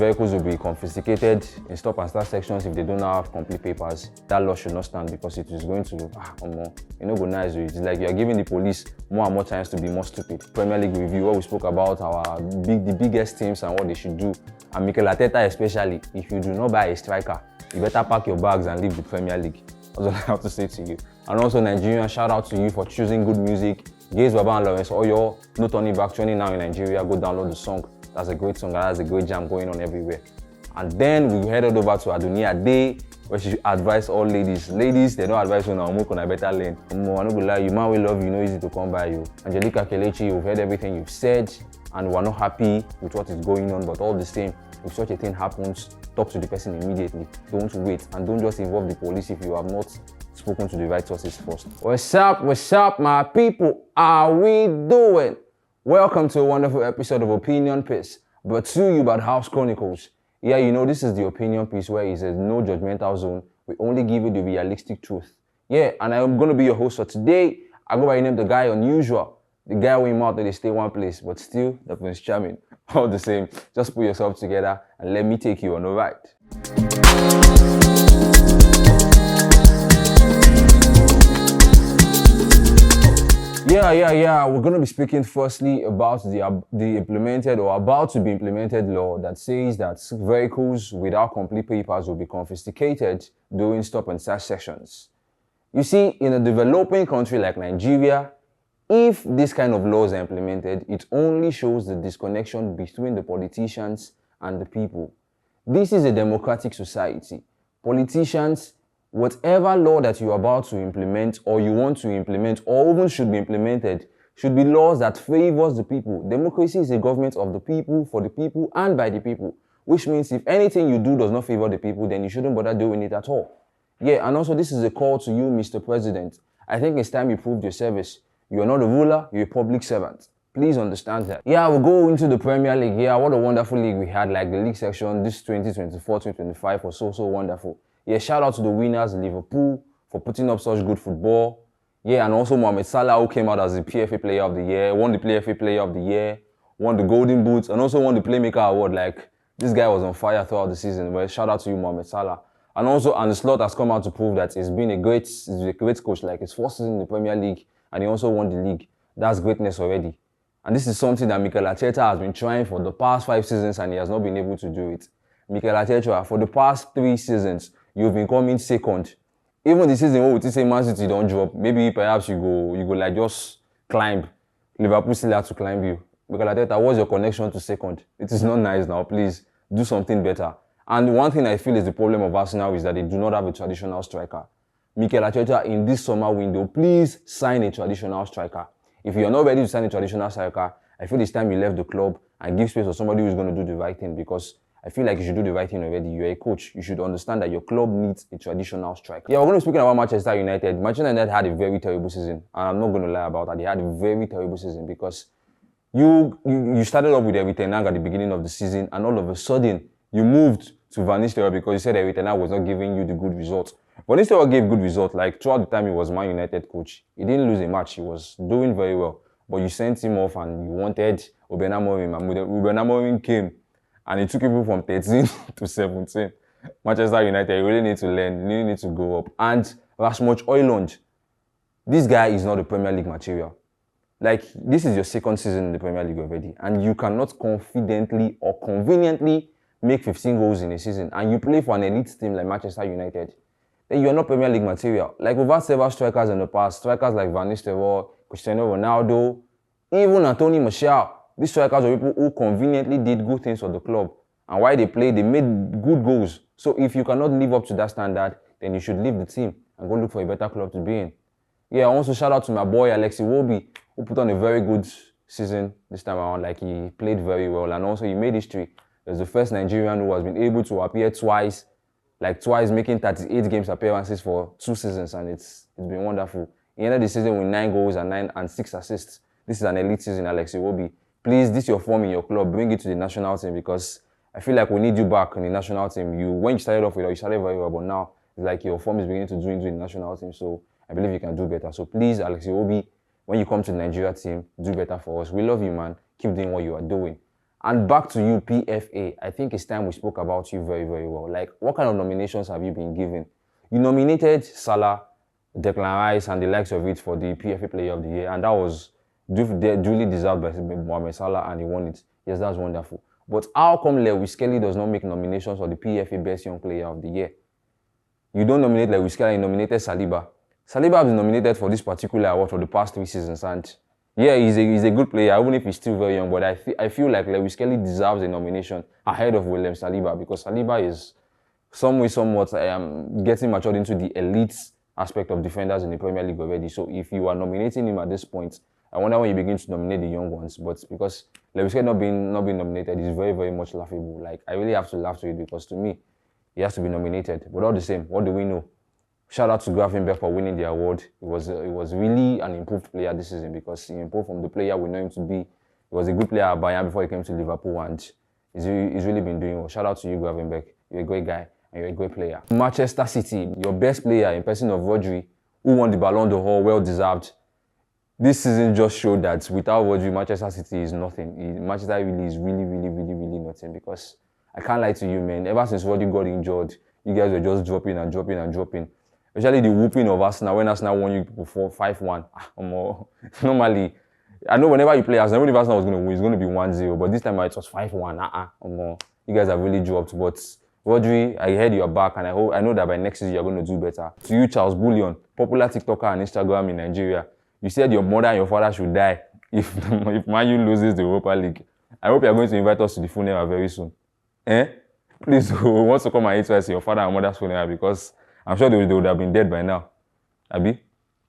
vehicles will be confiscated in stop and start sections if they don't have complete papers. That law should not stand because it is going to go nice. It's like you are giving the police more and more chance to be more stupid. Premier League review, what we spoke about the biggest teams and what they should do. And Mikel Arteta especially, if you do not buy a striker, you better pack your bags and leave the Premier League. That's all I have to say to you. And also Nigerian, shout out to you for choosing good music. Gaze Baba and Lawrence Oyo, No Turning Back, training now in Nigeria. Go download the song. That's a great song. That's a great jam going on everywhere. And then we headed over to Adunni Ade, where she advised all ladies. Ladies, they don't advise you now. I better learn. I'm not gonna lie, you man will love you. Know easy to come by you. Angelica and Chloe, you've heard everything you've said, and we're not happy with what is going on. But all the same, if such a thing happens, talk to the person immediately. Don't wait, and don't just involve the police if you have not spoken to the right sources first. What's up, my people? How we doing? Welcome to a wonderful episode of Opinion Piece, brought to you by House Chronicles. Yeah, you know, this is the opinion piece where it says no judgmental zone. We only give you the realistic truth. Yeah, and I'm going to be your host for today. I go by the name Dag Unusual. The guy who out there, they stay one place, but still, the Prince Charming. All the same, just put yourself together and let me take you on a ride. Yeah. We're going to be speaking firstly about the implemented or about to be implemented law that says that vehicles without complete papers will be confiscated during stop and search sessions. You see, in a developing country like Nigeria, if this kind of laws are implemented, it only shows the disconnection between the politicians and the people. This is a democratic society. Politicians, whatever law that you're about to implement or you want to implement or even should be implemented should be laws that favors the people. Democracy is a government of the people, for the people, and by the people. Which means if anything you do does not favor the people, then you shouldn't bother doing it at all. Yeah, and also this is a call to you, Mr. President. I think it's time you proved your service. You're not a ruler, you're a public servant. Please understand that. Yeah, we'll go into the Premier League. Yeah, what a wonderful league we had. Like the league section, this 2024-2025 was so wonderful. Yeah, shout out to the winners, Liverpool, for putting up such good football. Yeah, and also Mohamed Salah, who came out as the PFA Player of the Year, won the PFA Player of the Year, won the Golden Boots, and also won the Playmaker Award. Like, this guy was on fire throughout the season. Well, shout out to you, Mohamed Salah. And also, Arne Slot has come out to prove that he's a great coach. Like, his first season in the Premier League, and he also won the league. That's greatness already. And this is something that Mikel Arteta has been trying for the past 5 seasons, and he has not been able to do it. Mikel Arteta, for the past 3 seasons, you've been coming second. Even the season where we say Man City don't drop, maybe perhaps you go like just climb. Liverpool still have to climb you. Mikel Arteta, what's your connection to second? It is not nice now. Please do something better. And one thing I feel is the problem of Arsenal is that they do not have a traditional striker. Mikel Arteta, in this summer window, please sign a traditional striker. If you are not ready to sign a traditional striker, I feel it's time you left the club and give space for somebody who's going to do the right thing, because I feel like you should do the right thing already. You're a coach. You should understand that your club needs a traditional striker. Yeah, we're going to be speaking about Manchester United. Manchester United had a very terrible season. And I'm not going to lie about that. They had a very terrible season because you started off with Erik ten Hag at the beginning of the season, and all of a sudden, you moved to Van Nistelrooy because you said Erik ten Hag was not giving you the good results. Van Nistelrooy gave good results. Like, throughout the time he was Man United coach, he didn't lose a match. He was doing very well. But you sent him off and you wanted Ruben Amorim. And Ruben Amorim came and he took people from 13 to 17. Manchester United, you really need to learn. You really need to go up. And Rasmus Højlund, this guy is not a Premier League material. Like, this is your second season in the Premier League already. And you cannot confidently or conveniently make 15 goals in a season. And you play for an elite team like Manchester United. Then you are not Premier League material. Like, we've had several strikers in the past. Strikers like Van Nistelrooy, Cristiano Ronaldo, even Anthony Martial. These strikers are people who conveniently did good things for the club. And while they played, they made good goals. So if you cannot live up to that standard, then you should leave the team and go look for a better club to be in. Yeah, I also shout out to my boy Alexi Iwobi, who put on a very good season this time around. Like, he played very well, and also he made history. He's the first Nigerian who has been able to appear twice, making 38 games appearances for 2 seasons, and it's been wonderful. He ended the season with 9 goals and 6 assists. This is an elite season, Alexi Iwobi. Please, this is your form in your club. Bring it to the national team, because I feel like we need you back in the national team. When you started off with it, you started very well, but now it's like your form is beginning to do into the national team. So I believe you can do better. So please, Alexi Iwobi, when you come to the Nigeria team, do better for us. We love you, man. Keep doing what you are doing. And back to you, PFA. I think it's time we spoke about you very, very well. Like, what kind of nominations have you been given? You nominated Salah, Declan Rice, and the likes of it for the PFA Player of the Year, and that was duly deserved by Mohamed Salah, and he won it. Yes, that's wonderful. But how come Lewis Kelly does not make nominations for the PFA Best Young Player of the Year? You don't nominate Lewis Kelly, you nominated Saliba. Saliba has been nominated for this particular award for the past 3 seasons, and yeah, he's a good player, even if he's still very young, but I feel like Lewis Kelly deserves a nomination ahead of William Saliba, because Saliba is somewhat getting matured into the elite aspect of defenders in the Premier League already. So if you are nominating him at this point, I wonder when you begin to nominate the young ones. But because Lewis Kelly not being nominated is very, very much laughable. Like, I really have to laugh to it, because to me, he has to be nominated. But all the same, what do we know? Shout out to Gravenberch for winning the award. It was really an improved player this season, because he improved from the player we know him to be. He was a good player at Bayern before he came to Liverpool, and he's really been doing well. Shout out to you, Gravenberch. You're a great guy and you're a great player. Manchester City, your best player in person of Rodri, who won the Ballon d'Or, well deserved. This season just showed that without Rodri, Manchester City is nothing. Manchester really is really nothing, because I can't lie to you, man. Ever since Rodri got injured, you guys were just dropping. Especially the whooping of Arsenal, when Arsenal won you before 5-1. Normally, I know whenever you play Arsenal, even if Arsenal was going to win, it's going to be 1-0. But this time it was 5-1. You guys have really dropped. But Rodri, I heard you're back, and I know that by next season you're going to do better. To you, Charles Bullion, popular TikToker on Instagram in Nigeria, you said your mother and your father should die if Man U loses the Europa League. I hope you're going to invite us to the funeral very soon. Please, who wants to come and eat us your father and mother's funeral, because I'm sure they would have been dead by now. Abi?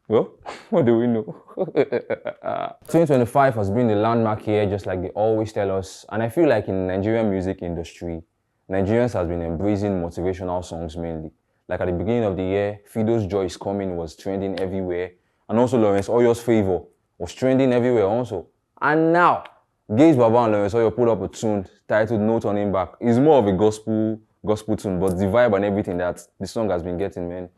Well, what do we know? 2025 has been the landmark year, just like they always tell us. And I feel like in the Nigerian music industry, Nigerians have been embracing motivational songs mainly. Like at the beginning of the year, Fido's Joy is Coming was trending everywhere. And also Lawrence Oyo's Favor was trending everywhere also. And now, Gaze Baba and Lawrence Oyo put up a tune titled No Turning Back. It's more of a gospel tune, but the vibe and everything that the song has been getting, man,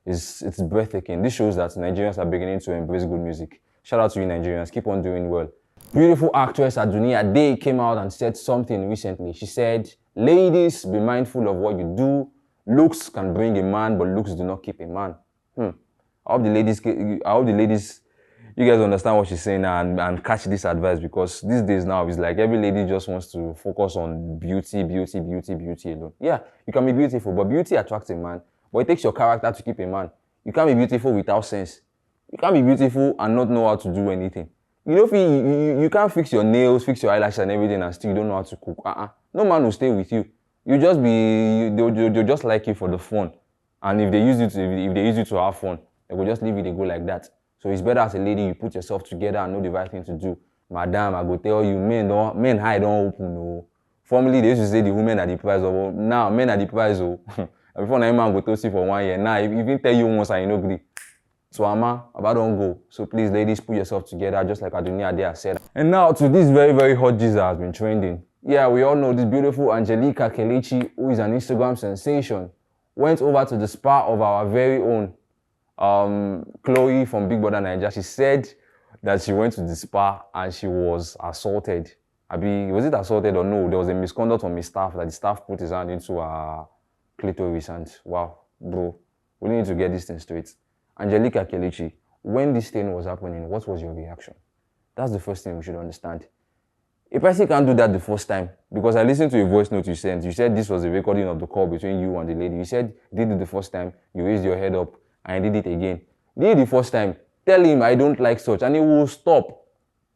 it's breathtaking. This shows that Nigerians are beginning to embrace good music. Shout out to you, Nigerians. Keep on doing well. Beautiful actress Adunni Ade came out and said something recently. She said, "Ladies, be mindful of what you do. Looks can bring a man, but looks do not keep a man." I hope the ladies, you guys understand what she's saying and catch this advice, because these days now it's like every lady just wants to focus on beauty alone. Yeah, you can be beautiful, but beauty attracts a man. But it takes your character to keep a man. You can't be beautiful without sense. You can't be beautiful and not know how to do anything. You can't fix your nails, fix your eyelashes and everything, and still you don't know how to cook. No man will stay with you. They'll just like you for the fun. And if they use you to have fun, they will just leave you, they go like that. So it's better as a lady, you put yourself together and know the right thing to do. Madam, I go tell you, men high don't open. No. Formerly, they used to say the women are the prize. Now, men are the prize. Before now, man go to see for 1 year. Now, if even tell you once and you no agree. So, about don't go. So please, ladies, put yourself together, just like Adunni Ade has said. And now to this very, very hot gist that has been trending. Yeah, we all know this beautiful Angelica and Chloe, who is an Instagram sensation, went over to the spa of our very own Chloe from Big Brother Nigeria. She said that she went to the spa and she was assaulted. Was it assaulted or no? There was a misconduct from his staff, that the staff put his hand into her clitoris, and wow, bro, we need to get this thing straight. Angelica and Chloe, when this thing was happening, what was your reaction? That's the first thing we should understand. A person can't do that the first time, because I listened to a voice note you sent. You said this was a recording of the call between you and the lady. You said you did it the first time, you raised your head up, and you did it again. Did it the first time, tell him I don't like such, and he will stop.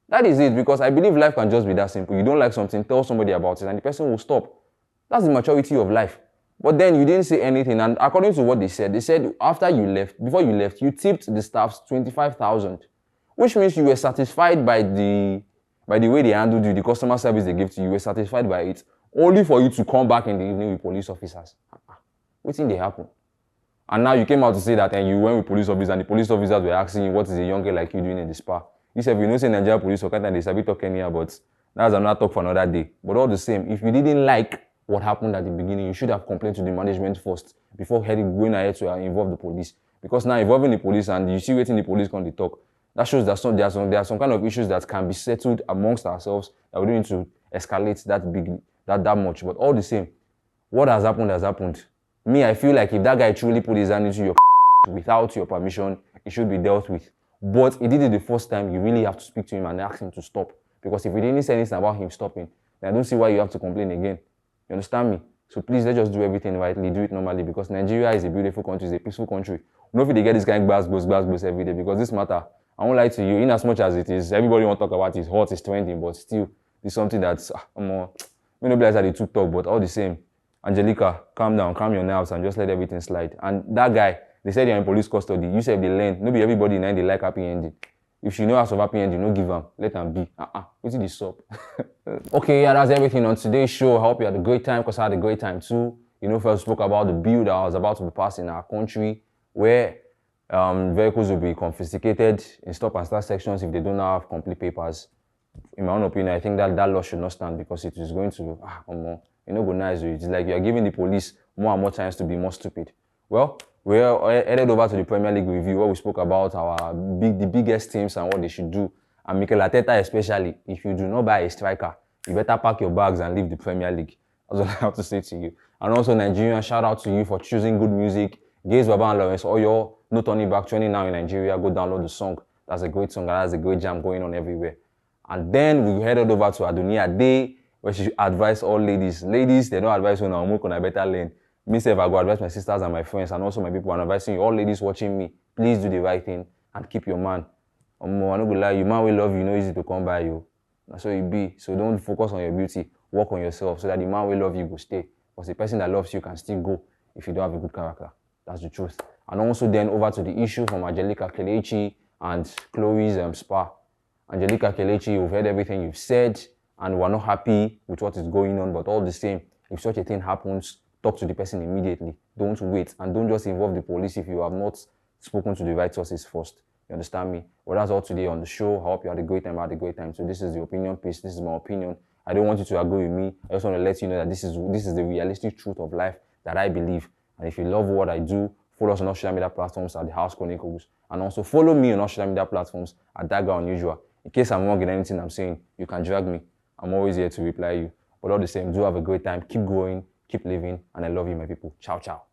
That is it, because I believe life can just be that simple. You don't like something, tell somebody about it, and the person will stop. That's the maturity of life. But then you didn't say anything, and according to what they said before you left, you tipped the staffs 25,000, which means you were satisfied by the way they handled you, the customer service they gave to you. You were satisfied by it, only for you to come back in the evening with police officers. What thing they happen? And now you came out to say that, and you went with police officers, and the police officers were asking you, what is a young girl like you doing in the spa? You said, you know, say Nigerian police, or they sabi talking here, but that's another talk for another day. But all the same, if you didn't like what happened at the beginning, you should have complained to the management first before going ahead to involve the police. Because now involving the police and you see waiting the police come to talk, That shows that there are some kind of issues that can be settled amongst ourselves, that we don't need to escalate that much. But all the same, what has happened has happened. Me, I feel like if that guy truly put his hand into your without your permission, it should be dealt with. But he did it the first time, you really have to speak to him and ask him to stop. Because if you didn't say anything about him stopping, then I don't see why you have to complain again. You understand me? So please, let's just do everything rightly, do it normally, because Nigeria is a beautiful country, it's a peaceful country. No if they get this kind of gbas every day, because this matter, I won't lie to you, in as much as it is, everybody want to talk about it, it's hot, it's trending, but still, it's something that's, more, maybe not like they took talk, but all the same, Angelica, calm down, calm your nerves, and just let everything slide. And that guy, they said you're in police custody, you said they learn, maybe everybody in they like happy ending. If she know how to happy ending, no give them, let them be. What's this up? Okay, yeah, that's everything on today's show. I hope you had a great time, because I had a great time too. You know, first spoke about the bill that was about to be passed in our country, where vehicles will be confiscated in stop and start sections if they don't have complete papers. In my own opinion, I think that law should not stand, because it is going to, go nice. It's like you're giving the police more and more chance to be more stupid. Well, we're headed over to the Premier League review, where we spoke about the biggest teams and what they should do. And Mikel Arteta especially, if you do not buy a striker, you better pack your bags and leave the Premier League. That's what I have to say to you. And also Nigeria, shout out to you for choosing good music. Gaze Baba and Lawrence Oyo, no turning back, training now in Nigeria. Go download the song. That's a great song, and that's a great jam going on everywhere. And then we headed over to Adunni Ade, where she advised all ladies. Ladies, they don't advise on our on a better lane. Me say if I go advise my sisters and my friends and also my people, and advising you, all ladies watching me, please do the right thing and keep your man. I'm not gonna lie, you man will love you, no easy to come by you. That's how you be. So don't focus on your beauty, work on yourself so that the man will love you will stay. Because the person that loves you can still go if you don't have a good character. That's the truth. And also then over to the issue from Angelica, Chloe and Chloe's spa. Angelica, Chloe, you've heard everything you've said, and we're not happy with what is going on, but all the same, if such a thing happens, talk to the person immediately. Don't wait, and don't just involve the police if you have not spoken to the right sources first. You understand me? Well, that's all today on the show. I hope you had a great time. I had a great time. So this is the opinion piece. This is my opinion. I don't want you to agree with me. I just want to let you know that this is the realistic truth of life that I believe. And if you love what I do, follow us on all social media platforms at The House Chronicles. And also follow me on all social media platforms at Dag Unusual. In case I'm wrong in anything I'm saying, you can drag me. I'm always here to reply you. But all the same, do have a great time. Keep growing, keep living, and I love you, my people. Ciao, ciao.